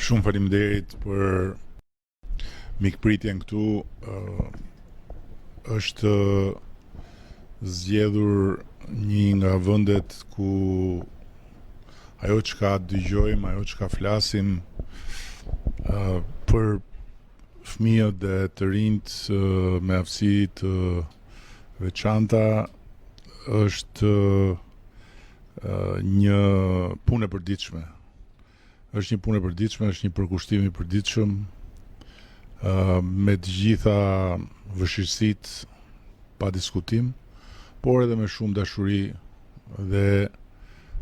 Shumë faleminderit për mikpritjen këtu. Është zgjedhur një nga vendet ku ajo çka dëgjojmë, ajo çka flasim për fëmijët dhe të rinjt me aftësi të veçanta është një punë e përditshme. Është një punë e përditshme, është një përkushtim i përditshëm me të gjitha vështirësitë pa diskutim, por edhe me shumë dashuri dhe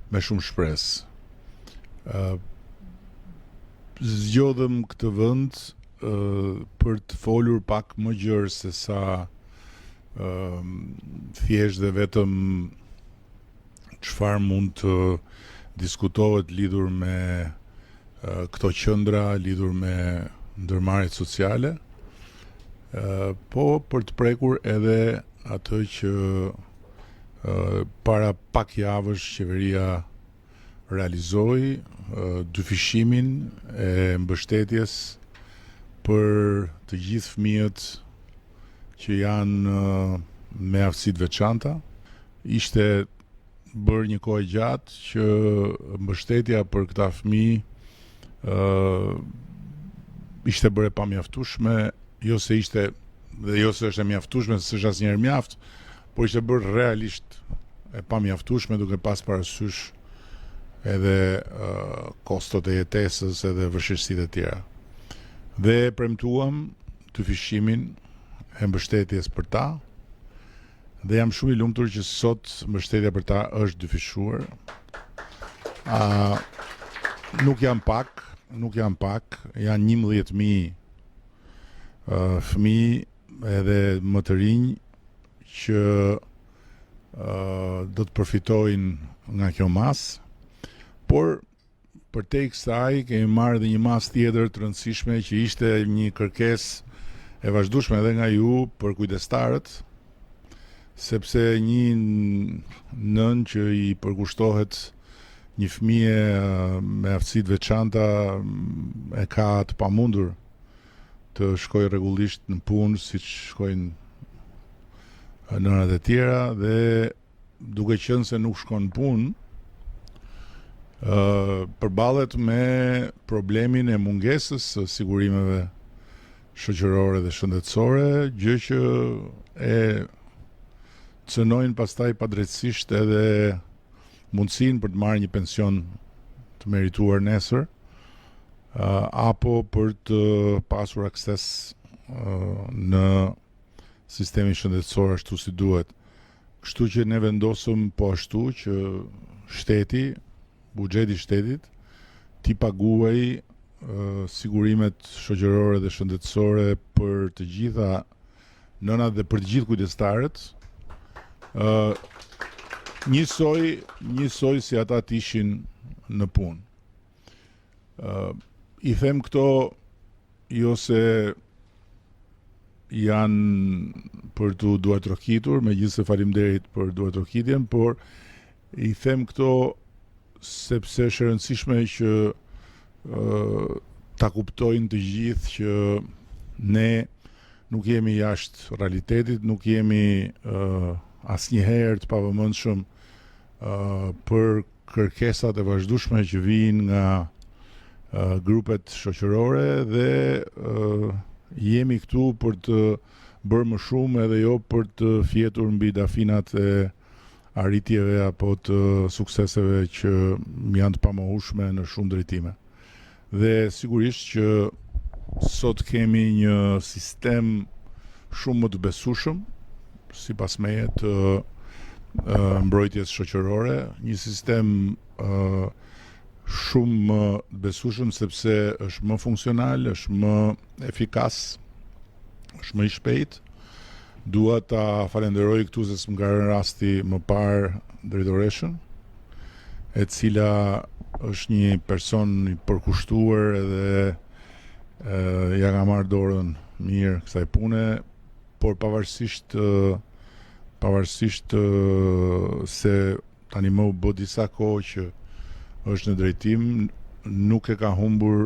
me shumë shpresë. Zgjodhëm këtë vend për të folur pak më gjerë se sa thjesht dhe vetëm çfarë mund të diskutohet lidhur me këto qendra, lidhur me ndërmarrjet sociale, po për të prekur edhe atë që para pak javësh qeveria realizoi, dyfishimin e mbështetjes për të gjithë fëmijët që janë me aftësi të veçanta. Ishte bërë një kohë gjatë që mbështetja për këta fëmijë ishte bërë e pamjaftueshme, jo se ishte dhe jo se është e mjaftueshme, se s'është asnjëherë mjaft, por ishte bërë realisht e pamjaftueshme duke pas parasysh edhe kostot e jetesës edhe vështirësitë e tjera. Dhe premtuam dyfishimin e mbështetjes për ta, dhe jam shumë i lumtur që sot mbështetja për ta është dyfishuar. Nuk janë pak, janë 11.000 fëmijë edhe më të rinj që do të përfitojnë nga kjo masë, por përtej kësaj kemi marrë dhe një masë tjetër të rëndësishme që ishte një kërkesë e vazhdueshme edhe nga ju për kujdestarët, sepse një nën që i përkushtohet një fëmije me aftësi të veçanta e ka të pamundur të shkojë rregullisht në punë siç shkojnë nënat e tjera, dhe duke qenë se nuk shkon në punë, përballet me problemin e mungesës së sigurimeve shoqërore dhe shëndetësore, gjë që e cënojnë pastaj padrejtësisht edhe mundësinë për të marrë një pension të merituar nesër, apo për të pasur akses në sistemin shëndetësor ashtu si duhet. Kështu që ne vendosëm po ashtu që shteti, buxheti i shtetit, t'i paguaj sigurimet shoqërore dhe shëndetësore për të gjitha nënat dhe për të gjithë kujdestarët, njësoj si ata të ishin në punë. I them këto jo se janë për të duartrokitur, megjithëse faleminderit për duartrokitjen, por i them këto sepse është e rëndësishme që ta kuptojnë të gjithë që ne nuk jemi jashtë realitetit, nuk jemi asnjëherë të pavëmendshëm për kërkesat e vazhdueshme që vijnë nga grupet shoqërore, dhe jemi këtu për të bërë më shumë edhe jo për të fjetur mbi dafinat e arritjeve apo të sukseseve që janë të pamohueshme në shumë drejtime. Dhe sigurisht që sot kemi një sistem shumë më të besueshëm, sipas meje, të mbrojtjes shoqërore, një sistem shumë më besueshëm sepse është më funksional, është më efikas, është më i shpejt. Dua ta falenderoj këtu se s'm ka rënë rasti më parë drejtoreshën, e cila është një person i përkushtuar edhe ja ka marrë dorën mirë kësaj pune, por pavarësisht se tani më u bë disa kohë që është në drejtim, nuk e ka humbur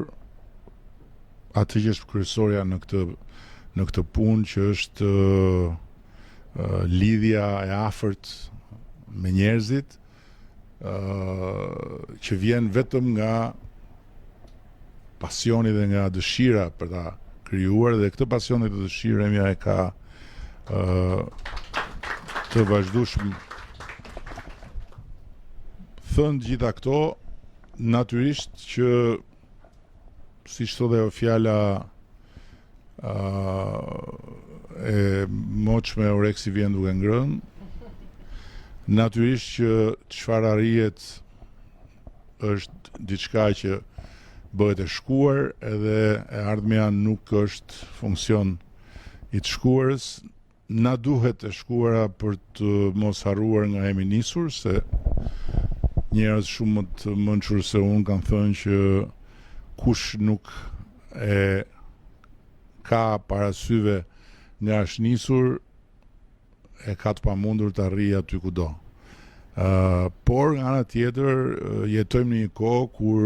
atë që është kryesorja në këtë punë që është lidhja e afërt me njerëzit, që vjen vetëm nga pasioni dhe nga dëshira për ta krijuar, dhe këtë pasion dhe këtë dëshirë Remja e ka të vazhdueshëm. Thënë gjitha këto, natyrisht që siç thotë ajo fjala e moçme oreksi vjen duke ngrënë, natyrisht që çfarë arrihet është diçka që bëhet e shkuar, edhe e ardhmja nuk është funksion i të shkuarës. Na duhet e shkuara për të mos harruar nga jemi nisur, se njerëz shumë më të mençur se unë kanë thënë që kush nuk e ka parasyve nga është nisur, e ka të pamundur të arrijë aty kudo. Por nga ana tjetër jetojmë në një kohë kur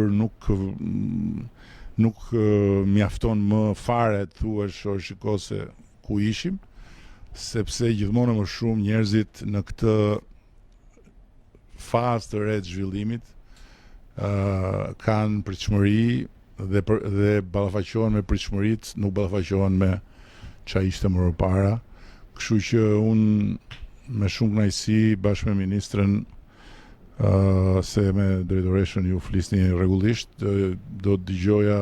nuk mjafton më fare të thuash o shiko se ku ishim, sepse gjithmonë më shumë njerëzit në këtë fazë të re të zhvillimit kanë pritshmëri dhe ballafaqohen me pritshmëritë, nuk ballafaqohen me çfarë ishte më parë. Kështu që unë me shumë kënaqësi bashkë me ministrën, se me drejtoreshën ju flisni rregullisht, do të dëgjoja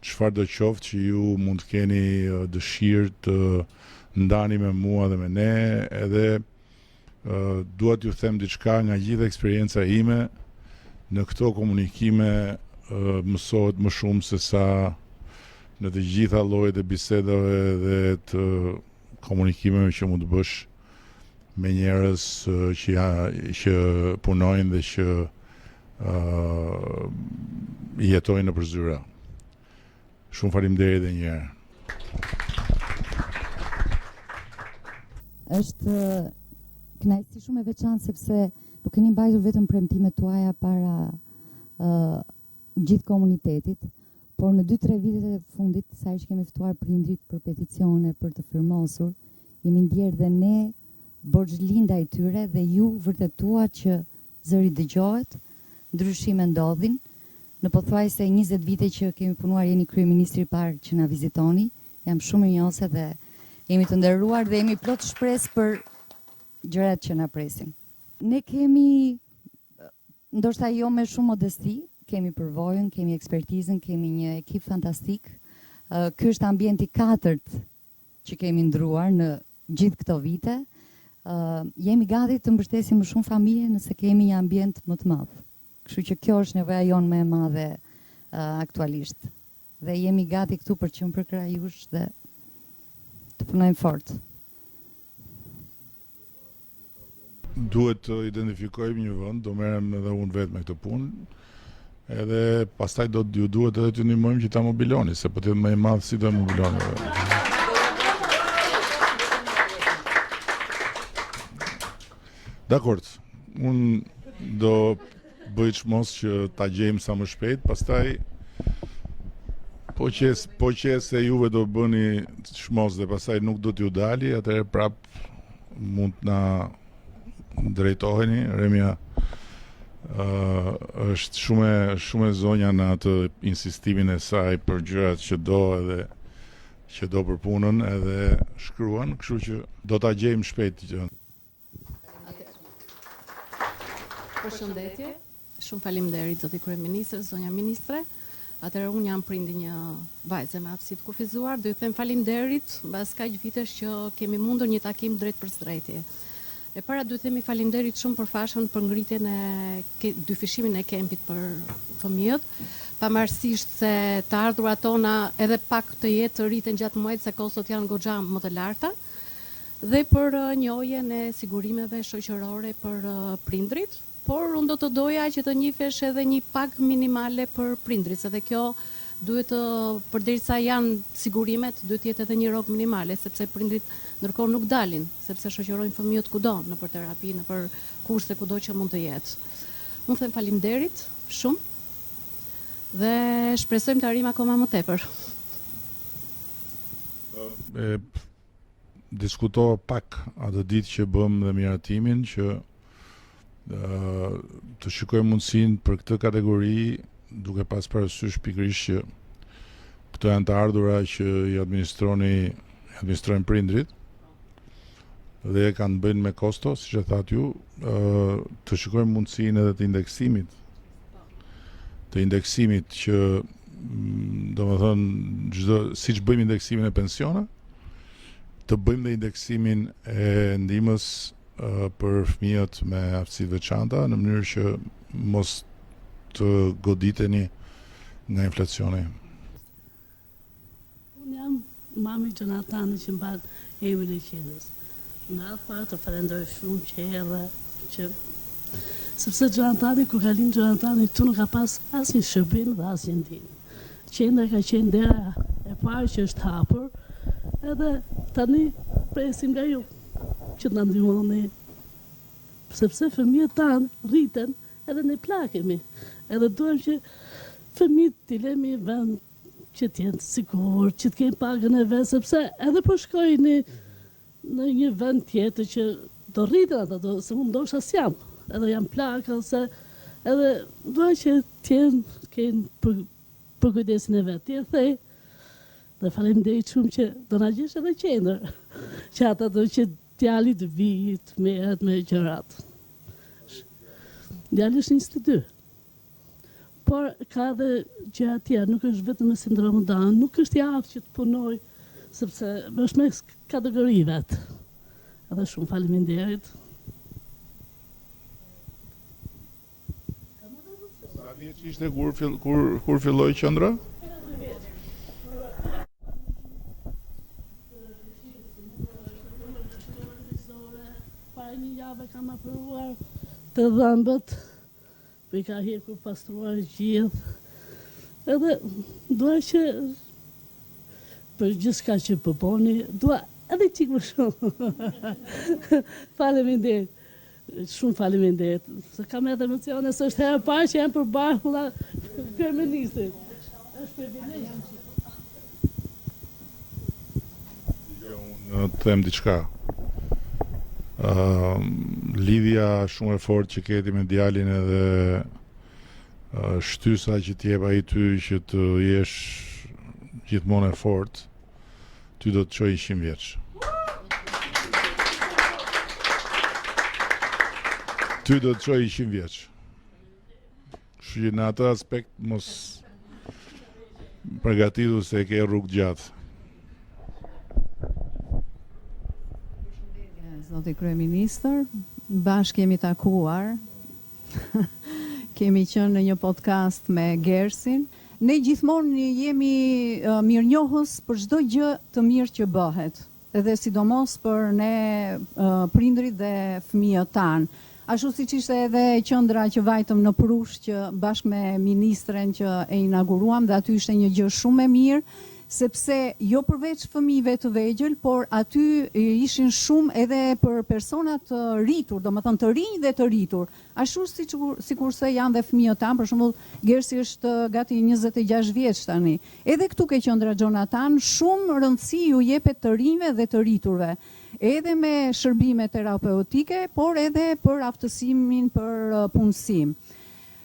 çfarë do qoftë që ju mund të keni dëshirë të ndani me mua dhe me ne, edhe dua t'ju them diçka nga gjithë eksperienca ime, në këto komunikime mësohet më shumë se sa në të gjitha llojet e bisedave dhe të komunikimeve që mund të bësh me njerëz që punojnë dhe që jetojnë në përzyra. Shumë faleminderit edhe një herë. Është kënaqësi shumë e veçantë sepse nuk keni mbajtur vetëm premtimet tuaja para gjithë komunitetit, por në 2-3 vitet e fundit, sa që kemi ftuar prindrit për peticione, për të firmosur, jemi ndjerë dhe ne borxhli ndaj tyre dhe ju vërtetuat që zëri dëgjohet, ndryshime ndodhin. Në pothuajse 20 vite që kemi punuar, jeni kryeministri i parë që na vizitoni. Jam shumë mirënjohëse dhe jemi të nderuar dhe jemi plot shpresë për gjërat që na presin. Ne kemi, ndoshta jo me shumë modesti, kemi përvojën, kemi ekspertizën, kemi një ekip fantastik. Ky është ambienti 4 që kemi ndruar në gjithë këto vite. Jemi gati të mbështesim më shumë familje nëse kemi një ambient më të madh. Kështu që kjo është nevoja jonë më e madhe aktualisht. Dhe jemi gati këtu për që më përkrah jush dhe të punojmë fort. Duhet të identifikojmë një vend, do merrem edhe unë vetë me këtë punë, edhe pastaj ju duhet edhe të ndihmojmë që ta mobiloni, se po të jetë më i madh si do e mobiloni. Dakor, unë do bëj çmos që ta gjejmë sa më shpejt, pastaj po që se juve do bëni çmos dhe pastaj nuk do t'ju dali, atëherë prap mund të na drejtoheni. Remja është shumë e zonja në atë insistimin e saj për gjërat që do edhe që do për punën, edhe shkruan, kështu që do ta gjejmë shpejt gjën. Përshëndetje, shumë faleminderit zoti kryeministër, zonja ministre. Atëherë unë jam prindi një vajze me aftësi të kufizuar, do ju them faleminderit mbas kaq vitesh që kemi mundur një takim drejt për drejtje. E para duhet themi faleminderit shumë për fashën për ngritjen e dyfishimin e kempit për fëmijët, pavarësisht se të ardhurat tona edhe pak të jetë të rriten gjatë muajit se kostot janë goxha më të larta, dhe për njohjen e sigurimeve shoqërore për prindrit, por unë do të doja që të njihësh edhe një pag minimale për prindrit, edhe kjo duhet të, përderisa janë sigurimet, duhet të jetë edhe një rrogë minimale, sepse prindrit ndërkohë nuk dalin, sepse shoqërojnë fëmijët kudo, në për terapi, në për kurse kudo që mund të jetë. Unë them faleminderit shumë dhe shpresojmë të arrijmë akoma më tepër. Diskutova pak atë ditë që bëm dhe miratimin që të shikoj mundësinë për këtë kategori, duke pas parasysh pikërisht që këto janë të ardhura që i administrojnë prindrit dhe kanë bëjnë me kosto, siç e thatë ju, të shikojmë mundësinë edhe të indeksimit që domethënë siç bëjmë indeksimin e pensioneve, të bëjmë dhe indeksimin e ndihmës për fëmijët me aftësi të veçanta në mënyrë që mos të goditeni nga inflacioni. Unë jam mami Gjonatani që mban emrin e qendrës. Në atë parë të falenderoj shumë që erdhe, që sepse Gjonatani, kur ka lind Gjonatani, këtu nuk ka pas asnjë shërbim dhe asnjë ndihmë. Qendra ka qenë dera e parë që është hapur, edhe tani presim nga ju që të na ndihmoni, sepse fëmijët tanë rriten edhe ne plakemi, edhe duhem që fëmijët t'i lemi vend që t'jenë sigur, që t'kenë pagën e vet, sepse edhe po shkojnë në një vend tjetër që do rriten ata, se unë ndoshta s'jam, edhe jam plaka, ose edhe duhem që t'jenë për kujdesin e vet. Ti e thej, dhe faleminderit shumë që do na gjesh edhe qendër, që ata do që djali të vijë, të merret me gjërat. Djali është 22. Por ka dhe gjëra tjera, nuk është vetëm me sindromin Down, nuk është i aftë që të punoj, sepse është me kategori vet. Edhe shumë faleminderit. Sa vjeç ishte kur filloi qendra? Para një javë kam aprovuar të dhëmbët, për i ka hekur pastruar gjithë. Edhe dua që për gjithçka që përboni, dua edhe çik më shumë. Faleminderit. Shumë faleminderit. Se kam edhe emocione, se është hera e parë që jam përballë kryeministrit. Është privilegj. Unë të them diçka. Lidhja shumë e fortë që keti me djalin edhe shtysa që t'jep ai ty që të jesh gjithmonë e fortë, ty do të çojë 100 vjeç. Ty do të çojë 100 vjeç. Kështu që në atë aspekt mos përgatitu se ke rrugë gjatë. Zoti kryeministër, bashkë jemi takuar, kemi qenë në një podcast me Gersin. Ne gjithmonë jemi mirënjohës për çdo gjë të mirë që bëhet, edhe sidomos për ne prindrit dhe fëmijët tanë. Ashtu siç ishte edhe qendra që vajtëm në Prush, që bashkë me ministren që e inauguruam, dhe aty ishte një gjë shumë e mirë, sepse jo përveç fëmijëve të vegjël, por aty ishin shumë edhe për personat të rritur, domethënë të rinj dhe të rritur. Ashtu sikurse janë dhe fëmijët tanë, për shembull, Gersi është gati 26 vjeç tani. Edhe këtu ke qendra Gjonatan, shumë rëndësi ju jepet të rinjve dhe të rriturve. Edhe me shërbime terapeutike, por edhe për aftësimin për punësim.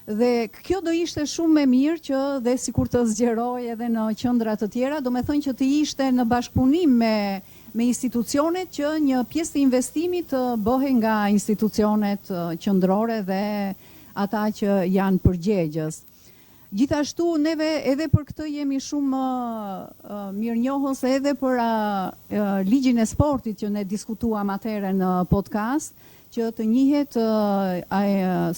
Dhe kjo do ishte shumë më mirë që dhe sikur të zgjeroj edhe në qendra të tjera, do me thënë që të ishte në bashkëpunim me institucionet, që një pjesë të investimit të bëhe nga institucionet qendrore dhe ata që janë përgjegjës. Gjithashtu neve edhe për këtë jemi shumë mirënjohës, edhe për ligjin e sportit që ne diskutuam atëherë në podcast, që të njihet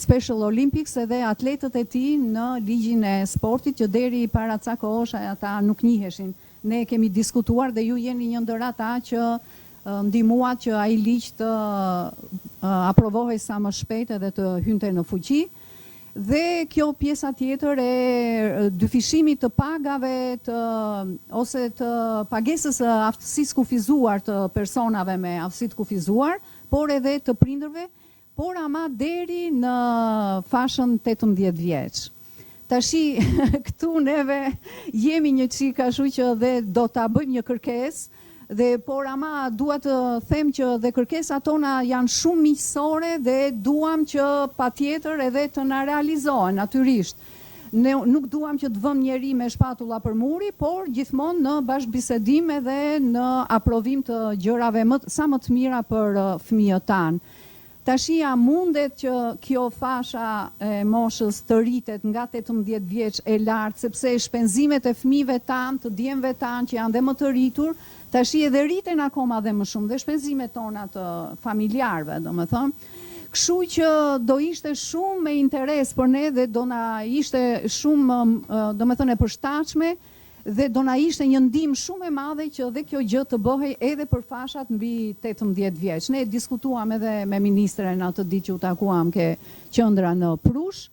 Special Olympics edhe atletët e tij në ligjin e sportit, që deri para ca kohësh ata nuk njiheshin. Ne kemi diskutuar dhe ju jeni një ndër ata që ndihmuat që ai ligj të aprovohej sa më shpejt edhe të hynte në fuqi. Dhe kjo pjesa tjetër e dyfishimit të pagave ose të pagesës së aftësisë kufizuar të personave me aftësi të kufizuar, por edhe të prindërve, por ama deri në fashën 18 vjeç. Tashi këtu neve jemi një çik, ashtu që dhe do ta bëjmë një kërkesë Dhe por ama dua të them që dhe kërkesat tona janë shumë miqësore dhe duam që patjetër edhe të na realizohen natyrisht. Ne nuk duam që të vëmë njeri me shpatulla për muri, por gjithmonë në bashkëbisedim edhe në aprovim të gjërave sa më të mira për fëmijët tanë. Tashia mundet që kjo fasha e moshës të rritet nga 18 vjeç e lartë, sepse shpenzimet e fëmijëve tanë, të djemve tanë që janë dhe më të rritur, tashi edhe rriten akoma dhe më shumë, dhe shpenzimet tona të familjarëve, domethënë. Kështu që do ishte shumë me interes për ne dhe do na ishte shumë, domethënë e përshtatshme, dhe do na ishte një ndihmë shumë e madhe që dhe kjo gjë të bëhej edhe për fashat mbi 18 vjeç. Ne diskutuam edhe me ministren atë ditë që u takuam ke qendra në Prush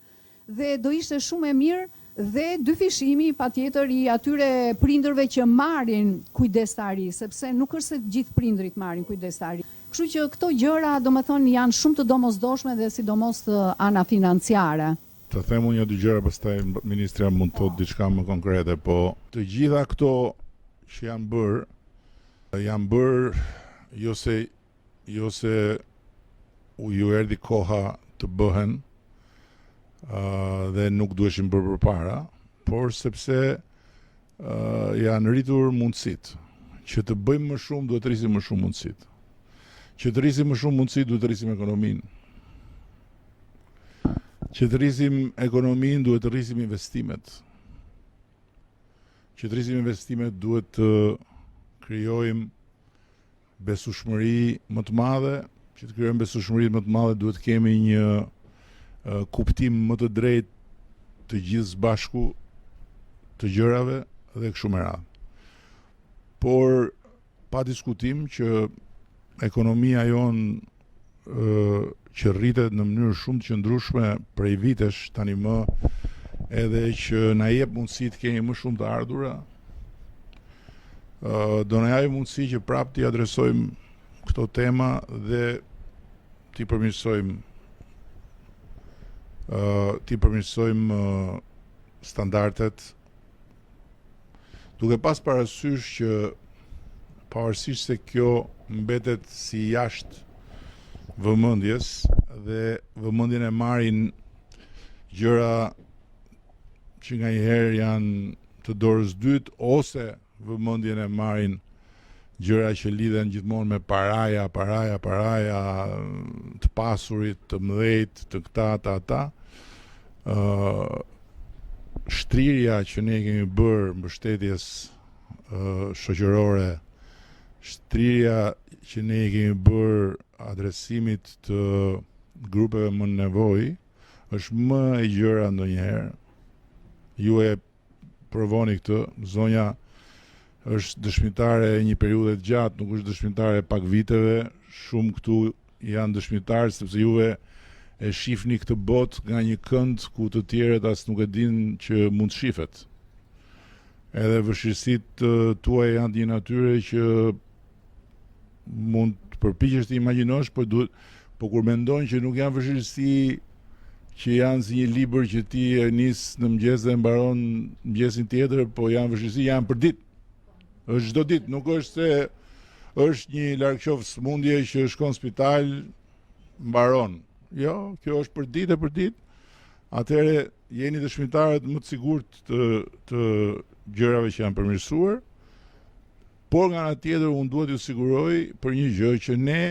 dhe do ishte shumë e mirë dhe dyfishimi patjetër i atyre prindërve që marrin kujdestari, sepse nuk është se gjithë prindrit marrin kujdestari. Kështu që këto gjëra, domethënë, janë shumë të domosdoshme dhe sidomos ana financiare. Të them unë një dy gjëra, pastaj ministria mund të thotë diçka më konkrete, po të gjitha këto që janë bërë jo se ju erdhi koha të bëhen dhe nuk duheshin bërë përpara, por sepse janë rritur mundësitë. Që të bëjmë më shumë, duhet të rrisim më shumë mundësitë. Që të rrisim më shumë mundësitë, duhet të rrisim ekonominë. Që të rrisim ekonominë, duhet të rrisim investimet. Që të rrisim investimet, duhet të krijojmë besueshmëri më të madhe. Që të krijojmë besueshmëri më të madhe, duhet të kemi një kuptim më të drejtë të gjithë së bashku të gjërave dhe kështu me radhë. Por pa diskutim që ekonomia jonë që rritet në mënyrë shumë të qëndrueshme prej vitesh tani më, edhe që na jep mundësi të kemi më shumë të ardhura, do na japë mundësi që prapë t'i adresojmë këto tema dhe t'i përmirësojmë standardet, duke pas parasysh që pavarësisht se kjo mbetet si jashtë vëmendjes dhe vëmendjen e marrin gjëra që nganjëherë janë të dorës dytë, ose vëmendjen e marrin gjëra që lidhen gjithmonë me paraja, të pasurit, të mëdhejt, të këta, të ata. Shtrirja që ne kemi bërë mbështetjes shoqërore, shtrirja që ne kemi bërë adresimit të grupeve më në nevojë, është më e gjëra ndonjëherë. Ju e provoni këtë, zonja është dëshmitare e një periudhe të gjatë, nuk është dëshmitare e pak viteve, shumë këtu janë dëshmitarë sepse juve e shifni këtë botë nga një kënd ku të tjerët as nuk e dinë që mund të shifet. Edhe vështirësitë tuaja janë një natyre që mund të përpiqesh të imagjinosh, por kur mendojnë që nuk janë vështirësi që janë si një libër që ti e nis në mëngjes dhe mbaron mëngjesin tjetër, po janë vështirësi, janë për ditë. Është çdo ditë, nuk është se është një largqoft sëmundje që shkon në spital, mbaron. Jo, kjo është për ditë. Atëherë jeni dëshmitarët më të sigurt të gjërave që janë përmirësuar. Por nga ana tjetër unë duhet t'ju siguroj për një gjë që ne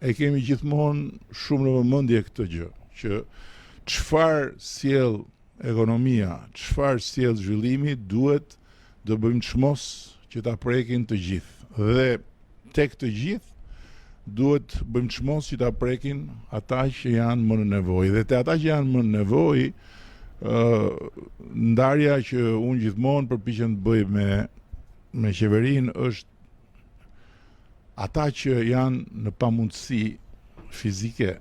e kemi gjithmonë shumë në vëmendje këtë gjë, që çfarë sjell ekonomia, çfarë sjell zhvillimi, duhet të bëjmë çmos që ta prekin të gjithë. Dhe tek të gjithë duhet bëjmë çmos që ta prekin ata që janë më në nevojë. Dhe te ata që janë më në nevojë, ndarja që unë gjithmonë përpiqem të bëj me qeverinë është ata që janë në pamundësi fizike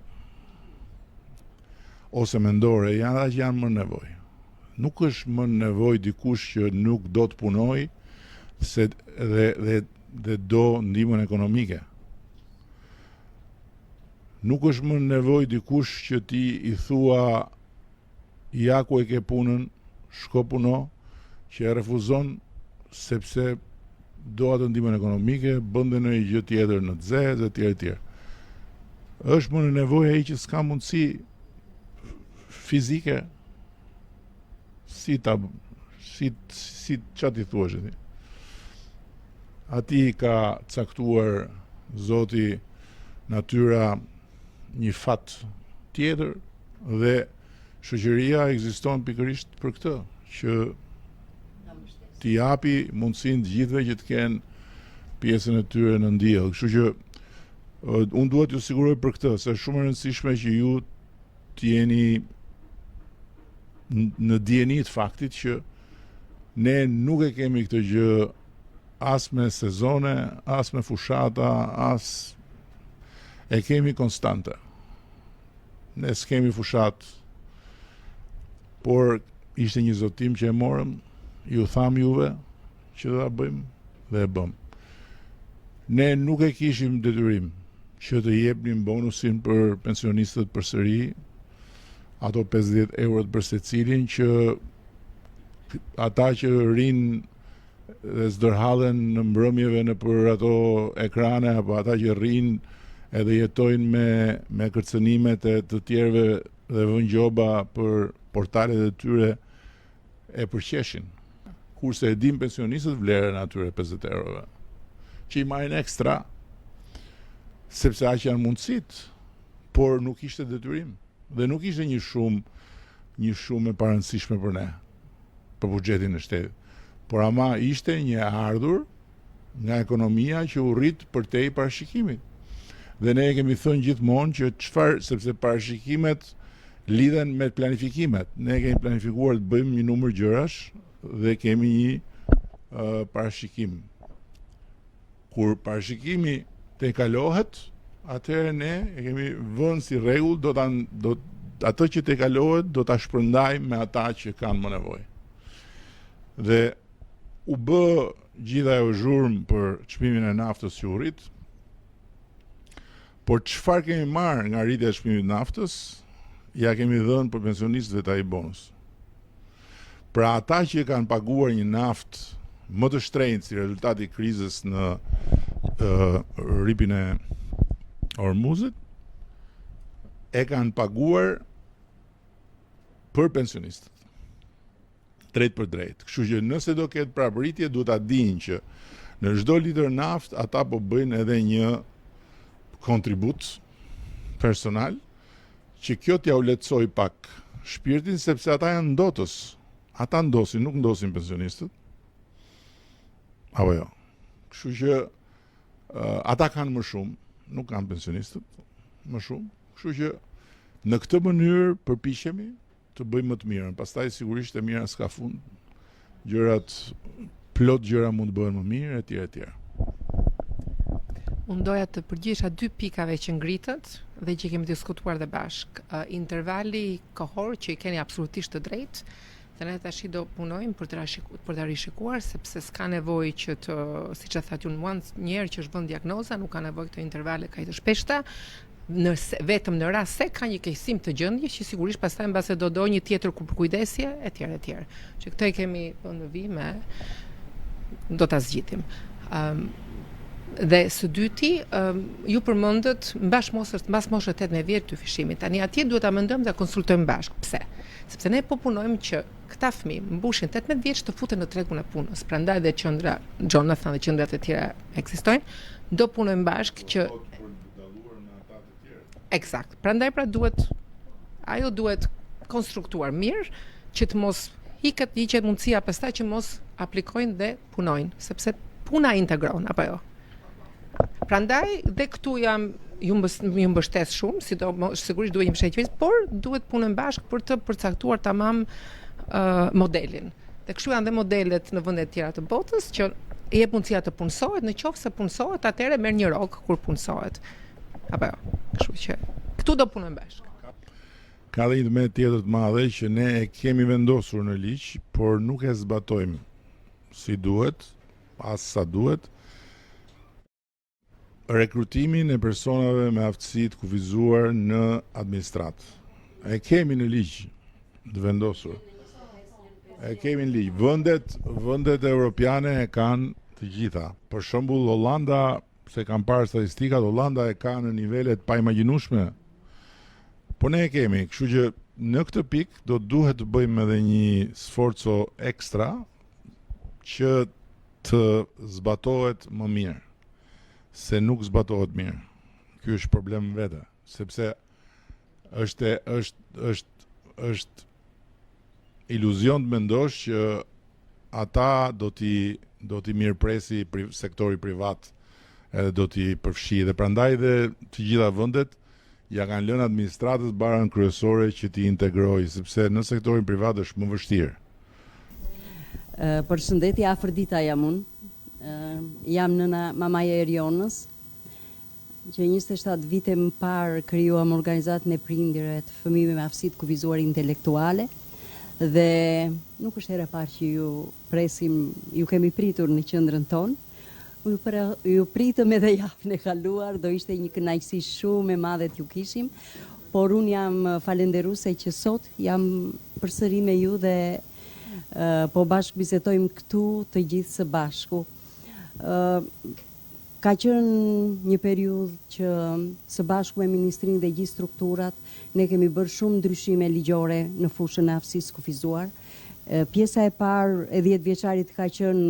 ose mendore, janë ata që janë më në nevojë. Nuk është më në nevojë dikush që nuk do të punojë dhe do ndihmën ekonomike. Nuk është më në nevojë dikush që ti i thua ja ku e ke punën, shko puno, që e refuzon sepse do atë ndihmën ekonomike, bënde në gjë tjetër në zezë e tjerë. Është më në nevojë ai që s'ka mundësi fizike si çfarë ti thuash ti. Ati ka caktuar Zoti natyra një fat tjetër dhe shoqëria ekziston pikërisht për këtë, që t'i japi mundësinë të gjithëve që të kenë pjesën e tyre në ndjell. Kështu që unë duhet ju siguroj për këtë, se është shumë e rëndësishme që ju t'jeni në dieni të faktit që ne nuk e kemi këtë gjë as me sezone, as me fushata, as e kemi konstante. Ne s'kemi fushat, por ishte një zotim që e morëm, ju tham juve që do ta bëjmë dhe e bëm. Ne nuk e kishim detyrim që të jepnim bonusin për pensionistët përsëri, ato 50 eurot për secilin, që ata që rinë dhe zdërhallen në mbrëmjeve në për ato ekrane, apo ata që rinë edhe jetojnë me kërcënimet e të tjerëve dhe vënë gjoba për portalet e tyre, e përqeshin. Kurse e dim pensionistët vlerën atyre 50 eurove, që i marrin ekstra, sepse aq janë mundësit, por nuk ishte detyrim. Dhe nuk ishte një shumë e parëndësishme për ne, për buxhetin e shtetit. Por ama ishte një ardhur nga ekonomia që u rrit përtej parashikimit. Dhe ne kemi thënë gjithmonë që sepse parashikimet lidhen me planifikimet. Ne kemi planifikuar të bëjmë një numër gjërash dhe kemi një parashikim. Kur parashikimi tejkalohet, atëherë ne e kemi vënë si rregull, atë që tejkalohet do ta shpërndajmë me ata që kanë më nevojë. Dhe u bë gjitha ajo zhurmë për çmimin e naftës që u rrit. Por çfarë kemi marrë nga rritja e çmimit të naftës? Ja kemi dhënë për pensionistëve taj bonus. Pra ata që kanë paguar një naftë më të shtrenjtë si rezultati i krizës në rripin e Ormuzit, e kanë paguar për pensionistët. Drejt për drejt. Kështu që nëse do ketë prapëritje, duhet ta dinë që në çdo litër naftë ata po bëjnë edhe një kontribut personal, që kjo t'ja u lehtësoj pak shpirtin, sepse ata janë ndotës. Ata ndosin, nuk ndosin pensionistët. Apo jo. Kështu që ata kanë më shumë, nuk kanë pensionistët më shumë. Kështu që në këtë mënyrë përpiqemi të bëjmë më të mirën. Pastaj sigurisht e mira s'ka fund. Plot gjëra mund të bëhen më mirë, etj. Unë doja të përgjigjesha dy pikave që ngritët dhe që kemi diskutuar dhe bashk. Intervali kohor që i keni absolutisht të drejtë, dhe ne tash do punojmë për të rishikuar, sepse s'ka nevojë që të, siç e thatë unë, njerë që është vënë diagnoza, nuk ka nevojë këto intervale kaq të shpeshta, vetëm në rast se ka një keqësim të gjendjes që sigurisht pastaj mbase do një tjetër kujdesje etj. Që këtë e kemi në vime, do ta zgjitim. Dhe së dyti, ju përmendët mbas moshës 18 vjeç të fshimit. Tani atje duhet ta mendojmë dhe konsultojmë bashkë. Pse? Sepse ne po punojmë që këta fëmijë mbushin 18 vjeç të futen në tregun e punës. Prandaj dhe qendra Jonathan dhe qendrat e tjera ekzistojnë. Do punojmë bashkë që eksakt. Prandaj ajo duhet konstruktuar mirë, që të mos hiqet mundësia pastaj që mos aplikojnë dhe punojnë, sepse puna integron, apo jo. Prandaj dhe këtu ju mbështes shumë, sigurisht duhet një mbështetje, por duhet punojmë bashkë për të përcaktuar tamam modelin. Dhe kështu janë dhe modelet në vende të tjera të botës që jep mundësia të punësohet, në qoftë se punësohet, atëherë merr një rrok kur punësohet. Apo jo. Kështu që këtu do punojmë bashkë. Ka dhe një tërmet tjetër të madhe që ne e kemi vendosur në ligj, por nuk e zbatojmë si duhet, as sa duhet. Rekrutimin e personave me aftësi të kufizuar në administratë. E kemi në ligj të vendosur. E kemi në ligj. Vendet evropiane e kanë të gjitha. Për shembull Hollanda, se kam parë statistikat, Hollanda e ka në nivelet pa imagjinueshme. Po ne e kemi, kështu që në këtë pikë do duhet të bëjmë edhe një sforco ekstra që të zbatohet më mirë, se nuk zbatohet mirë. Ky është problem vetë, sepse është iluzion të mendosh që ata do t'i mirëpresi sektori privat, edhe do t'i përfshi, dhe prandaj dhe të gjitha vendet ja kanë lënë administratës barën kryesore që t'i integrojë, sepse në sektorin privat është më vështirë. Përshëndetje, Afërdita jam unë. Jam nëna mamaja e Erionës, që 27 vite më parë krijuam organizatën e prindërve të fëmijëve me aftësi të kufizuar intelektuale, dhe nuk është hera e parë që ju kemi pritur në qendrën tonë. Ju pritëm edhe javën e kaluar, do ishte një kënaqësi shumë e madhe t'ju kishim, por unë jam falenderuese që sot jam përsëri me ju dhe po bashkë bisedojmë këtu të gjithë së bashku. Ka qenë një periudhë që së bashku me Ministrinë dhe gjithë strukturat ne kemi bërë shumë ndryshime ligjore në fushën e aftësisë kufizuar. Pjesa e parë e 10 vjeçarit ka qenë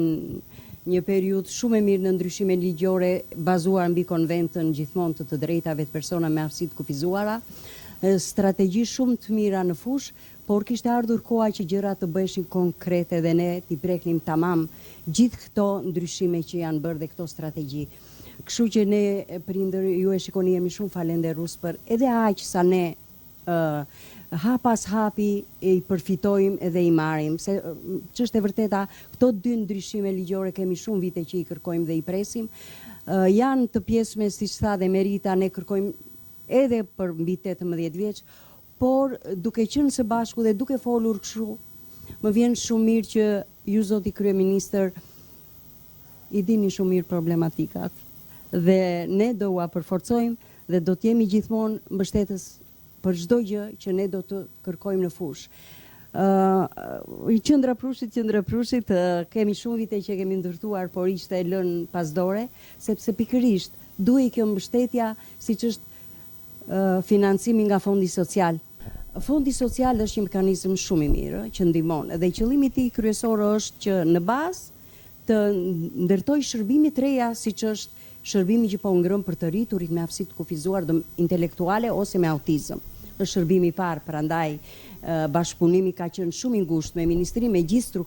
një periudhë shumë e mirë në ndryshime ligjore bazuar mbi konventën gjithmonë të drejtave të persona me aftësi të kufizuara, strategji shumë të mira në fushë, por kishte ardhur koha që gjërat të bëheshin konkrete dhe ne t'i preknim tamam gjithë këto ndryshime që janë bërë dhe këto strategji. Kështu që ne prindër ju e shikoni jemi shumë falenderues për edhe aq sa ne hap pas hapi i përfitojmë edhe i marrim, se ç'është e vërteta, këto dy ndryshime ligjore kemi shumë vite që i kërkojmë dhe i presim. Janë të pjesme, siç tha dhe Merita, ne kërkojmë edhe për mbi 18 vjeç, por duke qenë së bashku dhe duke folur kështu, më vjen shumë mirë që ju zoti kryeministër i dini shumë mirë problematikat dhe ne do ua përforcojmë dhe do të jemi gjithmonë mbështetës për çdo gjë që ne do të kërkojmë në fushë. Qendra Prushit, kemi shumë vite që kemi ndërtuar, por ishte lënë pas dore, sepse pikërisht duhej kjo mbështetja, siç është financimi nga Fondi Social. Fondi Social është një mekanizëm shumë i mirë që ndihmon, dhe qëllimi i tij kryesor është që në bazë të ndërtoj shërbime të reja, siç është shërbimi që po ngrën për të rriturit me aftësi të kufizuar intelektuale ose me autizëm. Është shërbimi i parë, prandaj bashkëpunimi ka qenë shumë i ngushtë me Ministrinë, me gjithë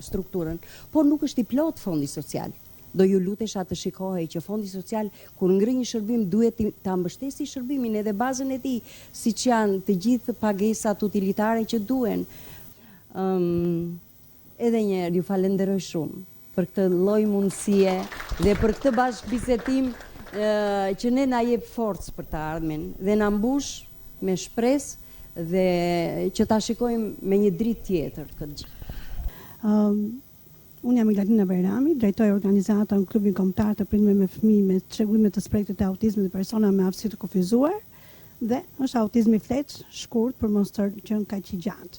strukturën, por nuk është i plot Fondi Social. Do ju lutesha të shikohej që Fondi Social, kur ngri një shërbim, duhet ta mbështesi shërbimin edhe bazën e tij, siç janë të gjithë pagesat utilitare që duhen. Edhe një herë ju falenderoj shumë për këtë lloj mundësie dhe për këtë bashkëbisedim që ne na jep forcë për të ardhmen dhe na mbush me shpresë dhe që ta shikojmë me një dritë tjetër këtë gjë. Unë jam Ilatina Bajrami, drejtoj organizatën Klubin Kombëtar të Prindërve me Fëmijë me çrregullime të spektrit të autizmit dhe persona me aftësi të kufizuar, dhe është autizmi fleç, shkurt për mos të qenë kaq i gjatë.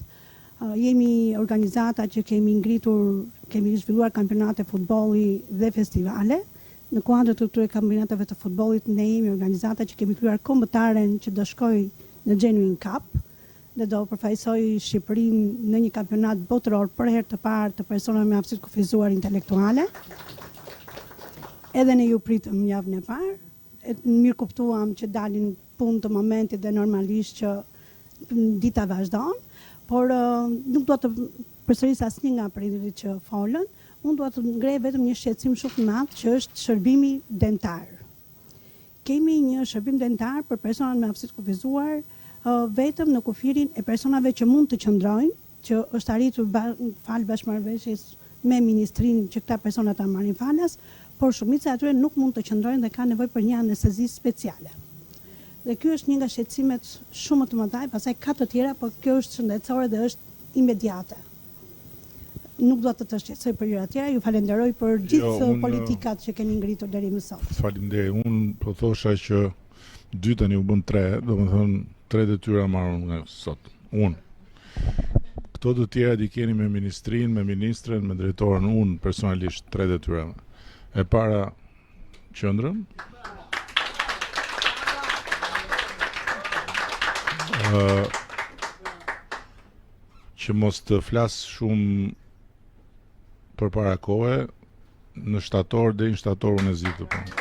Jemi organizata që kemi zhvilluar kampionate futbolli dhe festivale. Në kuadër të këtyre kampionateve të futbollit ne jemi organizata që kemi kryer kombëtaren që do shkojë në Genuine Cup dhe do përfaqësoj Shqipërinë në një kampionat botëror për herë të parë të personave me aftësi të kufizuar intelektuale. Edhe ne ju pritëm javën e parë, mirë kuptuam që dalin punë të momentit dhe normalisht që dita vazhdon, por nuk do të përsëris asnjë nga prindërit që folën. Unë do të ngrej vetëm një shqetësim shumë të madh që është shërbimi dentar. Kemi një shërbim dentar për personat me aftësi të kufizuar vetëm në kufirin e personave që mund të qëndrojnë, që është arritur fal bashkëmarrëveshjes me Ministrinë që këta persona ta marrin falas, por shumica e atyre nuk mund të qëndrojnë dhe kanë nevojë për një anestezi speciale. Dhe ky është një nga shqetësimet shumë të mëdha, pastaj ka të tjera, por kjo është shëndetësore dhe është imediate. Nuk do të shqetësoj për gjëra të tjera, ju falenderoj për gjithë politikat që keni ngritur deri më sot. Faleminderit. Unë po thosha që 2 tani u bën 3, domethënë 3 detyra marrën nga sot. Unë. Këto të tjera i keni me Ministrinë, me Ministren, me Drejtoren, unë personalisht 3 detyra. e para qendrën. Që mos të flas shumë përpara kohe, në shtator deri në shtator unë e zi këtë punë.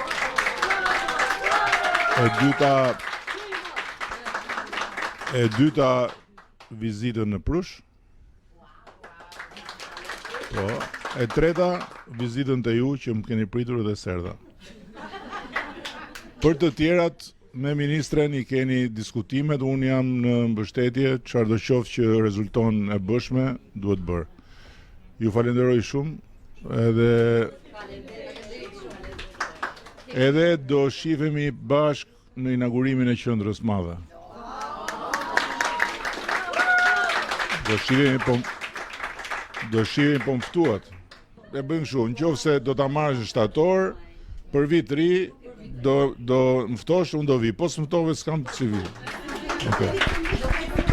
E dyta vizitën në Prush. Po, e treta vizitën të ju që më keni pritur edhe serda. Për të tjerat me ministren i keni diskutimet, unë jam në mbështetje, çfarë do qoftë që rezulton e bëshme, duhet bërë. Ju falenderoj shumë, edhe do shifemi bashkë në inaugurimin e qendrës madhe. Do shihemi po mftuat. E bëjmë shumë, nëse do ta marrësh në shtator, për vit të ri do mftosh, unë do vi. Po s'mftove s'kam si vi. Okay.